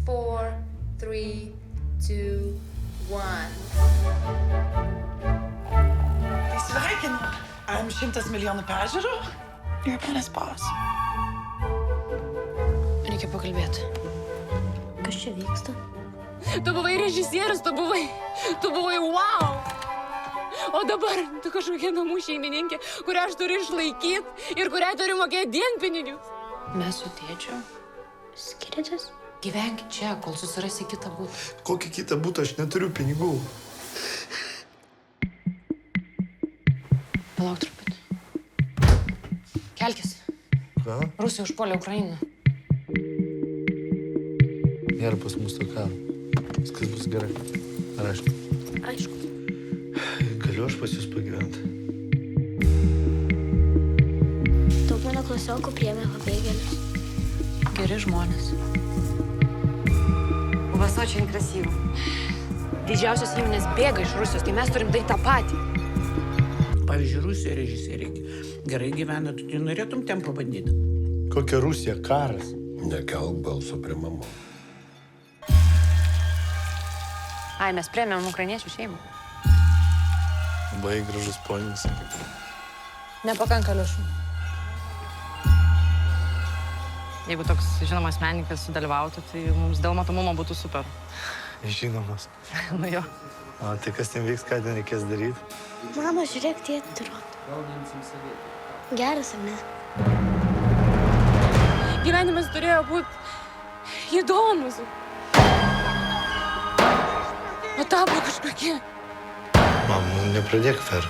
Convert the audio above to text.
4, 3, 2, 1. Tai sveikinu. 100 milijonų peržiūrų ir pelės paus. Reikia pakalbėti. Kas čia vyksta? Tu buvai režisierius, tu buvai wow! O dabar tu kažkokia namų šeimininkė, kurią aš turiu išlaikyti ir kuriai turiu mokėti dienpinigius. Mes su tėčiu skiriatės? Gyvenkit čia, kol susirasi kitą būtą. Kokį kitą būtą, aš neturiu pinigų. Palauk truputį. Kelkis. Ką? Rusija užpuolė Ukrainą. Nėra pas mus to karo. Viskas bus gerai. Ar aišku? Aišku. Galiu aš pas jūs pagyventi? Daug mano klasiokų priėmė pabėgėlius. Geri žmonės. У вас очень красиво. Didžiausios įmonės bėga iš Rusijos, tai mes turim daryti tą patį. Pavyzdžiui, Rusija režisieriai gerai gyvena, tu norėtum ten pabandyti? Kokia Rusija? Karas. Nekelk balso prie mamos. Ai, mes priėmėm ukrainiečių šeimą. Labai gražus ponis. Nepakanka lėšų. Jeigu toks žinomas menininkas sudalyvautų, tai mums dėl matomumo būtų super. Žinomas. Nu jo. O, tai kas ten vyks, ką ten reikės daryti? Mama, žiūrėk, tėtį rodo. Geras, ar ne? Gyvenimas turėjo būti įdomus. O tapo kažkokie. Mam, nu nepradėk fer.